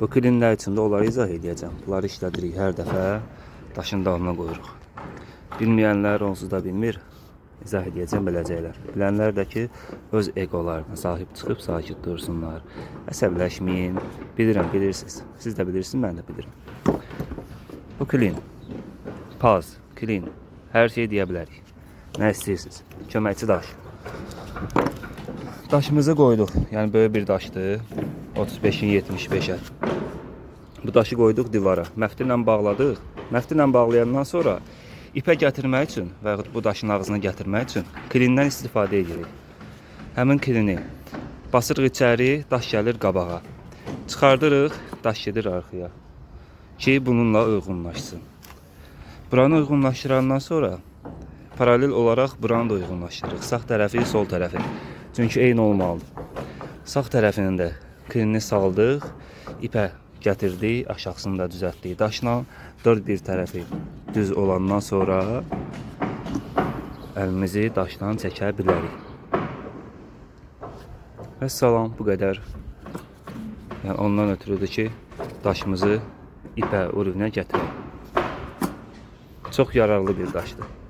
Bu klinlər içində onları izah edəcəm. Bunları işlədirik hər dəfə. Daşın dalına qoyuruq. Bilməyənlər onsuz da bilmir. İzah edəcəm, biləcəklər. Bilənlər də ki, öz egolarına sahib çıxıb sakit dursunlar. Əsəbləşməyin. Bilirəm, bilirsiniz. Siz də bilirsiniz, mən də bilirəm. Bu klin, paz, klin, hər şey deyə bilərik. Nə istəyirsiniz? Köməkçi daş. Daşımızı qoyduq. Yəni böyük bir daşdır. 35-in 75-ə. Bu daşı qoyduq divara. Məftillə bağladıq. Məftillə bağlayandan sonra ipə gətirmək üçün və yaxud bu daşın ağzına gətirmək üçün klindən istifadə edirik. Həmin klini basırıq içəri, daş gəlir qabağa. Çıxardırıq, daş gedir arxaya. Ki bununla uyğunlaşsın. Buranı uyğunlaşdırandan sonra paralel olaraq buranı da uyğunlaşdırırıq. Sağ tərəfi, sol tərəfi. Çünki eyni olmalıdır. Sağ tərəfinin də klinini saldıq, ipə gətirdik, aşağısını da düzəltdik daşla. Dörd bir tərəfi düz olandan sonra əlimizi daşdan çəkə bilərik. Vəssalam, bu qədər. Yəni ondan ötürüdür ki, daşımızı ipə, urvunə gətirək. Çox yararlı bir daşdır.